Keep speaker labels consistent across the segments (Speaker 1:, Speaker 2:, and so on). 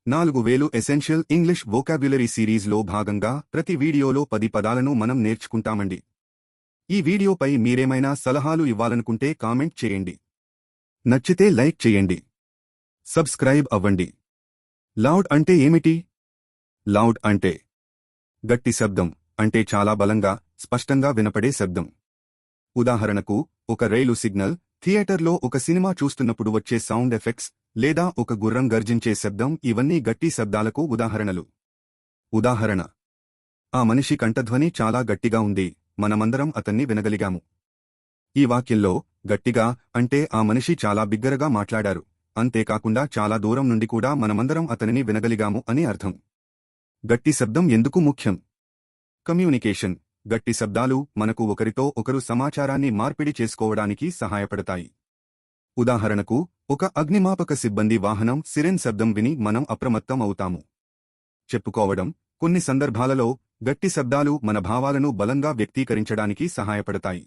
Speaker 1: 4000 essential English vocabulary సిరీస్లో భాగంగా ప్రతి వీడియోలో 10 పదాలను మనం నేర్చుకుంటామండి. ఈ వీడియోపై మీరేమైనా సలహాలు ఇవ్వాలనుకుంటే కామెంట్ చేయండి. నచ్చితే లైక్ చేయండి. సబ్స్క్రైబ్ అవ్వండి. లౌడ్ అంటే ఏమిటి? లౌడ్ అంటే గట్టి శబ్దం, అంటే చాలా బలంగా, స్పష్టంగా వినపడే శబ్దం. ఉదాహరణకు, ఒక రైలు సిగ్నల్, థియేటర్లో ఒక సినిమా చూస్తున్నప్పుడు వచ్చే సౌండ్ ఎఫెక్ట్స్, లేదా ఒక గుర్రం గర్జించే శబ్దం, ఇవన్నీ గట్టి శబ్దాలకు ఉదాహరణలు. ఉదాహరణ: ఆ మనిషి కంఠధ్వని చాలా గట్టిగా ఉంది, మనమందరం అతన్ని వినగలిగాము. ఈ వాక్యంలో గట్టిగా అంటే ఆ మనిషి చాలా బిగ్గరగా మాట్లాడారు, అంతేకాకుండా చాలా దూరం నుండి కూడా మనమందరం అతనిని వినగలిగాము అని అర్థం. గట్టి శబ్దం ఎందుకు ముఖ్యం? కమ్యూనికేషన్. గట్టి శబ్దాలు మనకు ఒకరితో ఒకరు సమాచారాన్ని మార్పిడి చేసుకోవడానికి సహాయపడతాయి. ఉదాహరణకు, ఒక అగ్నిమాపక సిబ్బంది వాహనం సిరెన్ శబ్దం విని మనం అప్రమత్తం అవుతాము. చెప్పుకోవడం. కొన్ని సందర్భాలలో గట్టి శబ్దాలు మన భావాలను బలంగా వ్యక్తీకరించడానికి సహాయపడతాయి.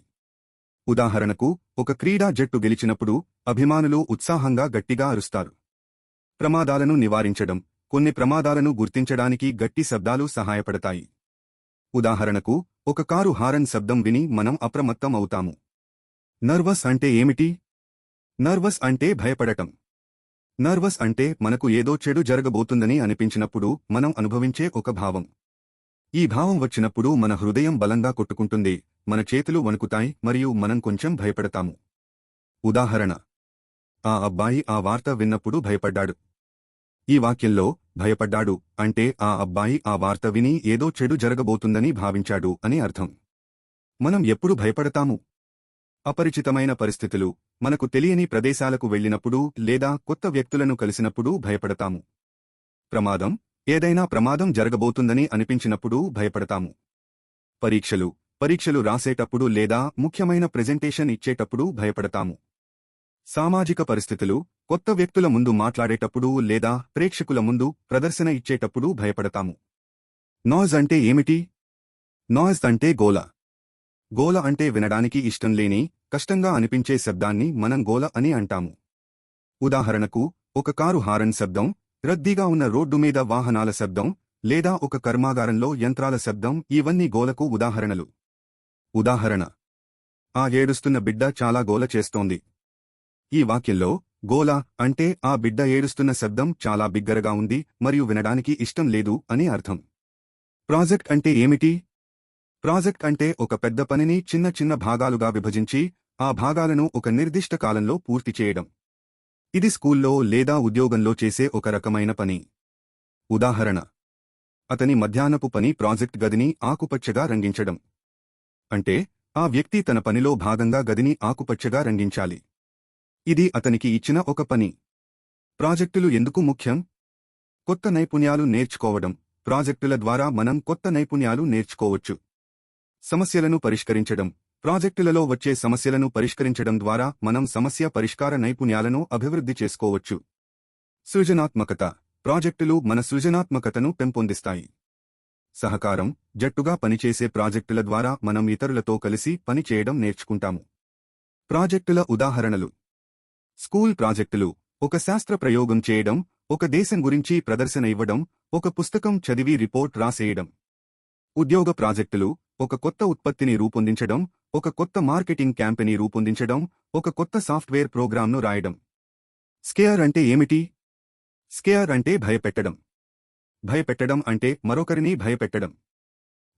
Speaker 1: ఉదాహరణకు, ఒక క్రీడా జట్టు గెలిచినప్పుడు అభిమానులు ఉత్సాహంగా గట్టిగా అరుస్తారు. ప్రమాదాలను నివారించడం. కొన్ని ప్రమాదాలను గుర్తించడానికి గట్టి శబ్దాలు సహాయపడతాయి. ఉదాహరణకు, ఒక కారు హారన్ శబ్దం విని మనం అప్రమత్తం అవుతాము. నర్వస్ అంటే ఏమిటి? నర్వస్ అంటే భయపడటం. నర్వస్ అంటే మనకు ఏదో చెడు జరగబోతుందని అనిపించినప్పుడు మనం అనుభవించే ఒక భావం. ఈ భావం వచ్చినప్పుడు మన హృదయం బలంగా కొట్టుకుంటుంది, మన చేతులు వణుకుతాయి మరియు మనం కొంచెం భయపడతాము. ఉదాహరణ: ఆ అబ్బాయి ఆ వార్త విన్నప్పుడు భయపడ్డాడు. ఈ వాక్యంలో భయపడ్డాడు అంటే ఆ అబ్బాయి ఆ వార్త విని ఏదో చెడు జరగబోతుందని భావించాడు అని అర్థం. మనం ఎప్పుడు భయపడతాము? అపరిచితమైన పరిస్థితులు, మనకు తెలియని ప్రదేశాలకు వెళ్ళినప్పుడు లేదా కొత్త వ్యక్తులను కలిసినప్పుడు భయపడతాము. ప్రమాదం, ఏదైనా ప్రమాదం జరగబోతుందని అనిపించినప్పుడు భయపడతాము. పరీక్షలు రాసేటప్పుడు లేదా ముఖ్యమైన ప్రెజెంటేషన్ ఇచ్చేటప్పుడు భయపడతాము. సామాజిక పరిస్థితులు, కొత్త వ్యక్తుల ముందు మాట్లాడేటప్పుడు లేదా ప్రేక్షకుల ముందు ప్రదర్శన ఇచ్చేటప్పుడు భయపడతాము. నాయిస్ అంటే ఏమిటి? నాయిస్ అంటే గోల. గోల అంటే వినడానికి ఇష్టం లేని, కష్టంగా అనిపించే శబ్దాన్ని మనం గోల అని అంటాము. ఉదాహరణకు, ఒక కారు హారన్ శబ్దం, రద్దీగా ఉన్న రోడ్డు మీద వాహనాల శబ్దం, లేదా ఒక కర్మాగారంలో యంత్రాల శబ్దం, ఇవన్నీ గోలకు ఉదాహరణలు. ఉదాహరణ: ఆ ఏడుస్తున్న బిడ్డ చాలా గోల చేస్తోంది. ఈ వాక్యంలో గోల అంటే ఆ బిడ్డ ఏడుస్తున్న శబ్దం చాలా బిగ్గరగా ఉంది మరియు వినడానికి ఇష్టం లేదు అని అర్థం. ప్రాజెక్ట్ అంటే ఏమిటి? ప్రాజెక్ట్ అంటే ఒక పెద్ద పనిని చిన్న చిన్న భాగాలుగా విభజించి ఆ భాగాలను ఒక నిర్దిష్ట కాలంలో పూర్తి చేయడం. ఇది స్కూల్లో లేదా ఉద్యోగంలో చేసే ఒక రకమైన పని. ఉదాహరణ: అతని మధ్యాహ్నపు పని ప్రాజెక్ట్ గదిని ఆకుపచ్చగా రంగించడం. అంటే ఆ వ్యక్తి తన పనిలో భాగంగా గదిని ఆకుపచ్చగా రంగించాలి. ఇది అతనికి ఇచ్చిన ఒక పని. ప్రాజెక్టులు ఎందుకు ముఖ్యం? కొత్త నైపుణ్యాలు నేర్చుకోవడం. ప్రాజెక్టుల ద్వారా మనం కొత్త నైపుణ్యాలు నేర్చుకోవచ్చు. సమస్యలను పరిష్కరించడం. ప్రాజెక్టులలో వచ్చే సమస్యలను పరిష్కరించడం ద్వారా మనం సమస్య పరిష్కార నైపుణ్యాలను అభివృద్ధి చేసుకోవచ్చు. సృజనాత్మకత. ప్రాజెక్టులు మన సృజనాత్మకతను పెంపొందిస్తాయి. సహకారం. జట్టుగా పనిచేసే ప్రాజెక్టుల ద్వారా మనం ఇతరులతో కలిసి పని చేయడం నేర్చుకుంటాము. ప్రాజెక్టుల ఉదాహరణలు: స్కూల్ ప్రాజెక్టులు, ఒక శాస్త్ర ప్రయోగం చేయడం, ఒక దేశం గురించి ప్రదర్శన ఇవ్వడం, ఒక పుస్తకం చదివి రిపోర్ట్ రాసేయడం. ఉద్యోగ ప్రాజెక్టులు, ఒక కొత్త ఉత్పత్తిని రూపొందించడం, ఒక కొత్త మార్కెటింగ్ క్యాంపెయిన్ రూపొందించడం, ఒక కొత్త సాఫ్ట్వేర్ ప్రోగ్రామ్ను రాయడం. స్కేర్ అంటే ఏమిటి? స్కేర్ అంటే భయపెట్టడం. భయపెట్టడం అంటే మరొకరిని భయపెట్టడం.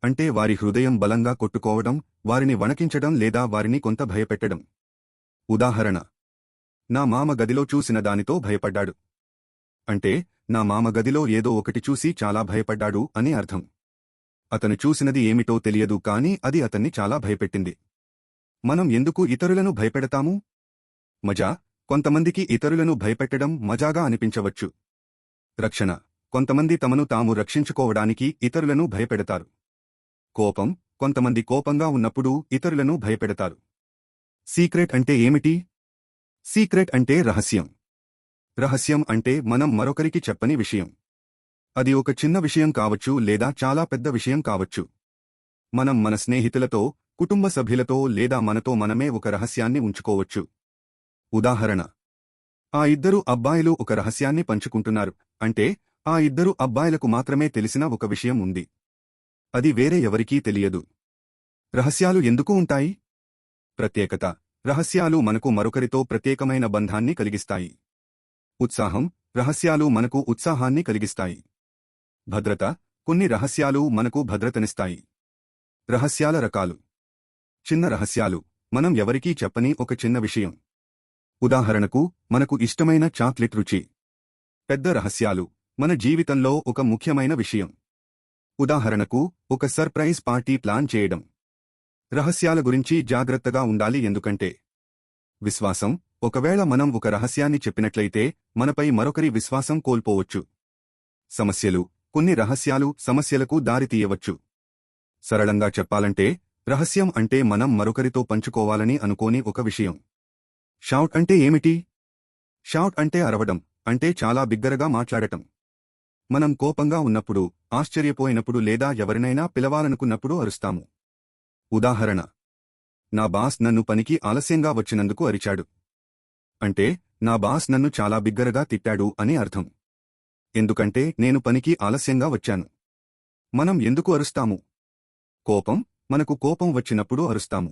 Speaker 1: అంటే వారి హృదయం బలంగా కొట్టుకోవడం, వారిని వణకించడం లేదా వారిని కొంత భయపెట్టడం. ఉదాహరణ: నా మామ గదిలో చూసిన దానితో భయపడ్డాడు. అంటే నా మామ గదిలో ఏదో ఒకటి చూసి చాలా భయపడ్డాడు అని అర్థం. అతను చూసినది ఏమిటో తెలియదు కానీ అది అతన్ని చాలా భయపెట్టింది. మనం ఎందుకు ఇతరులను భయపెడతాము? మజా. కొంతమందికి ఇతరులను భయపెట్టడం మజాగా అనిపించవచ్చు. రక్షణ. కొంతమంది తమను తాము రక్షించుకోవడానికి ఇతరులను భయపెడతారు. కోపం. కొంతమంది కోపంగా ఉన్నప్పుడు ఇతరులను భయపెడతారు. సీక్రెట్ అంటే ఏమిటి? సీక్రెట్ అంటే రహస్యం. రహస్యం అంటే మనం మరొకరికి చెప్పని విషయం. అది ఒక చిన్న విషయం కావచ్చు లేదా చాలా పెద్ద విషయం కావచ్చు. మనం మన స్నేహితులతో, కుటుంబ సభ్యులతో లేదా మనతో మనమే ఒక రహస్యాన్ని ఉంచుకోవచ్చు. ఉదాహరణ: ఆ ఇద్దరు అబ్బాయిలు ఒక రహస్యాన్ని పంచుకుంటున్నారు, అంటే ఆ ఇద్దరు అబ్బాయిలకు మాత్రమే తెలిసిన ఒక విషయం ఉంది. అది వేరే ఎవరికీ తెలియదు. రహస్యాలు ఎందుకు ఉంటాయి? ప్రత్యేకత. రహస్యాలు మనకు మరొకరితో ప్రత్యేకమైన బంధాన్ని కలిగిస్తాయి. ఉత్సాహం. రహస్యాలు మనకు ఉత్సాహాన్ని కలిగిస్తాయి. భద్రత. కొన్ని రహస్యాలు మనకు భద్రతనిస్తాయి. రహస్యాల రకాలు. చిన్న రహస్యాలు. మనం ఎవరికీ చెప్పని ఒక చిన్న విషయం. ఉదాహరణకు, మనకు ఇష్టమైన చాక్లెట్ రుచి. పెద్ద రహస్యాలు. మన జీవితంలో ఒక ముఖ్యమైన విషయం. ఉదాహరణకు, ఒక సర్ప్రైజ్ పార్టీ ప్లాన్ చేయడం. రహస్యాల గురించి జాగ్రత్తగా ఉండాలి ఎందుకంటే విశ్వాసం. ఒకవేళ మనం ఒక రహస్యాన్ని చెప్పినట్లయితే మనపై మరొకరి విశ్వాసం కోల్పోవచ్చు. సమస్యలు. కొన్ని రహస్యాలు సమస్యలకు దారితీయవచ్చు. సరళంగా చెప్పాలంటే రహస్యం అంటే మనం మరొకరితో పంచుకోవాలని అనుకోని ఒక విషయం. షౌట్ అంటే ఏమిటి? షౌట్ అంటే అరవడం, అంటే చాలా బిగ్గరగా మాట్లాడటం. మనం కోపంగా ఉన్నప్పుడు, ఆశ్చర్యపోయినప్పుడు లేదా ఎవరినైనా పిలవాలనుకున్నప్పుడు అరుస్తాము. ఉదాహరణ: నా బాస్ నన్ను పనికి ఆలస్యంగా వచ్చినందుకు అరిచాడు. అంటే నా బాస్ నన్ను చాలా బిగ్గరగా తిట్టాడు అని అర్థం. ఎందుకంటే నేను పనికి ఆలస్యంగా వచ్చాను. మనం ఎందుకు అరుస్తాము? కోపం. మనకు కోపం వచ్చినప్పుడు అరుస్తాము.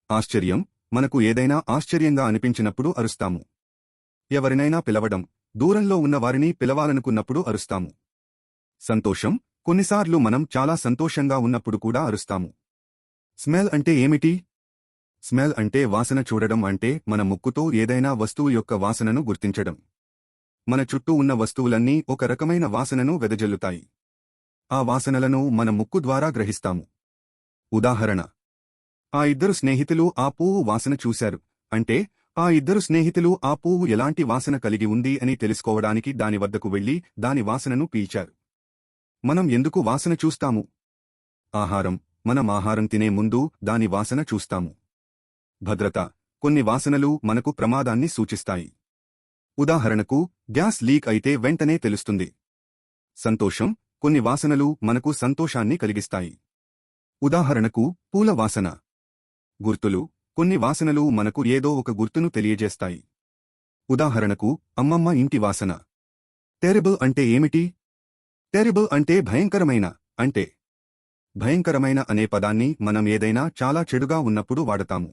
Speaker 1: ఆశ్చర్యం. మనకు ఏదైనా ఆశ్చర్యంగా అనిపించినప్పుడు అరుస్తాము. ఎవరినైనా పిలవడం. దూరంలో ఉన్న వారిని పిలవాలనుకున్నప్పుడు అరుస్తాము. సంతోషం. కొన్నిసార్లు మనం చాలా సంతోషంగా ఉన్నప్పుడు కూడా అరుస్తాము. స్మెల్ అంటే ఏమిటి? స్మెల్ అంటే వాసన. చూడడం అంటే మన ముక్కుతో ఏదైనా వస్తువు యొక్క వాసనను గుర్తించడం. మన చుట్టూ ఉన్న వస్తువులన్నీ ఒక రకమైన వాసనను వెదజల్లుతాయి. ఆ వాసనలను మన ముక్కు ద్వారా గ్రహిస్తాము. ఉదాహరణ: ఆ ఇద్దరు స్నేహితులు ఆ పువ్వు వాసన చూశారు. అంటే ఆ ఇద్దరు స్నేహితులు ఆ పువ్వు ఎలాంటి వాసన కలిగి ఉంది అని తెలుసుకోవడానికి దాని వద్దకు వెళ్లి దాని వాసనను పీల్చారు. మనం ఎందుకు వాసన చూస్తాము? ఆహారం. మనం ఆహారం తినే ముందు దాని వాసన చూస్తాము. భద్రత. కొన్ని వాసనలు మనకు ప్రమాదాన్ని సూచిస్తాయి. ఉదాహరణకు, గ్యాస్ లీక్ అయితే వెంటనే తెలుస్తుంది. సంతోషం. కొన్ని వాసనలు మనకు సంతోషాన్ని కలిగిస్తాయి. ఉదాహరణకు, పూల వాసన. గుర్తులు. కొన్ని వాసనలు మనకు ఏదో ఒక గుర్తును తెలియజేస్తాయి. ఉదాహరణకు, అమ్మమ్మ ఇంటి వాసన. టెరిబుల్ అంటే ఏమిటి? టెరిబుల్ అంటే భయంకరమైన. అంటే భయంకరమైన అనే పదాన్ని మనం ఏదైనా చాలా చెడుగా ఉన్నప్పుడు వాడతాము.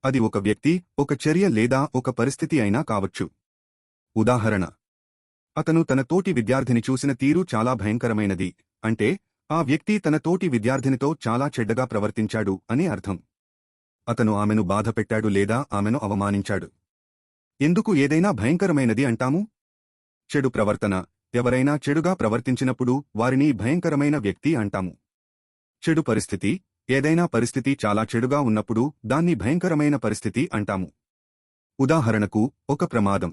Speaker 1: అది ఒక వ్యక్తి, ఒక చర్య లేదా ఒక పరిస్థితి అయినా కావచ్చు. ఉదాహరణ: అతను తన తోటి విద్యార్థిని చూసిన తీరు చాలా భయంకరమైనది. అంటే ఆ వ్యక్తి తన తోటి విద్యార్థినితో చాలా చెడ్డగా ప్రవర్తించాడు అని అర్థం. అతను ఆమెను బాధపెట్టాడు లేదా ఆమెను అవమానించాడు. ఎందుకు ఏదైనా భయంకరమైనది అంటాము? చెడు ప్రవర్తన. ఎవరైనా చెడుగా ప్రవర్తించినప్పుడు వారిని భయంకరమైన వ్యక్తి అంటాము. చెడు పరిస్థితి. ఏదైనా పరిస్థితి చాలా చెడుగా ఉన్నప్పుడు దాన్ని భయంకరమైన పరిస్థితి అంటాము. ఉదాహరణకు, ఒక ప్రమాదం.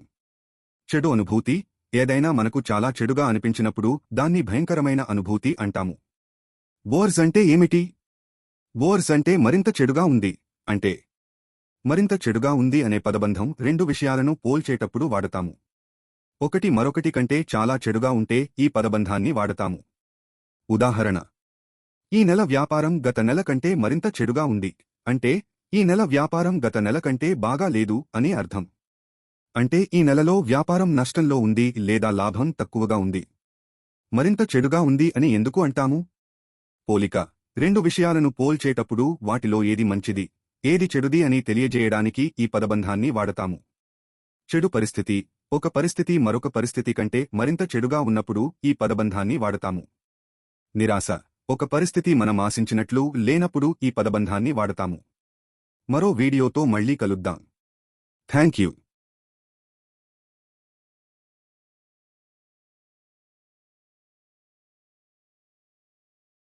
Speaker 1: చెడు అనుభూతి. ఏదైనా మనకు చాలా చెడుగా అనిపించినప్పుడు దాన్ని భయంకరమైన అనుభూతి అంటాము. వోర్స్ అంటే ఏమిటి? వోర్స్ అంటే మరింత చెడుగా ఉంది. అంటే మరింత చెడుగా ఉంది అనే పదబంధం రెండు విషయాలను పోల్చేటప్పుడు వాడతాము. ఒకటి మరొకటి కంటే చాలా చెడుగా ఉంటే ఈ పదబంధాన్ని వాడతాము. ఉదాహరణ: ఈ నెల వ్యాపారం గత నెల కంటే మరింత చెడుగా ఉంది. అంటే ఈ నెల వ్యాపారం గత నెల కంటే బాగా లేదు అని అర్థం. అంటే ఈ నెలలో వ్యాపారం నష్టంలో ఉంది లేదా లాభం తక్కువగా ఉంది. మరింత చెడుగా ఉంది అని ఎందుకు అంటాము? పోలిక. రెండు విషయాలను పోల్చేటప్పుడు వాటిలో ఏది మంచిది, ఏది చెడుది అని తెలియజేయడానికి ఈ పదబంధాన్ని వాడతాము. చెడు పరిస్థితి. ఒక పరిస్థితి మరొక పరిస్థితి కంటే మరింత చెడుగా ఉన్నప్పుడు ఈ పదబంధాన్ని వాడతాము. నిరాశ. ఒక పరిస్థితి మనం ఆశించినట్లు లేనప్పుడు ఈ పదబంధాన్ని వాడతాము. మరో వీడియోతో మళ్ళీ కలుద్దాం. Thank you.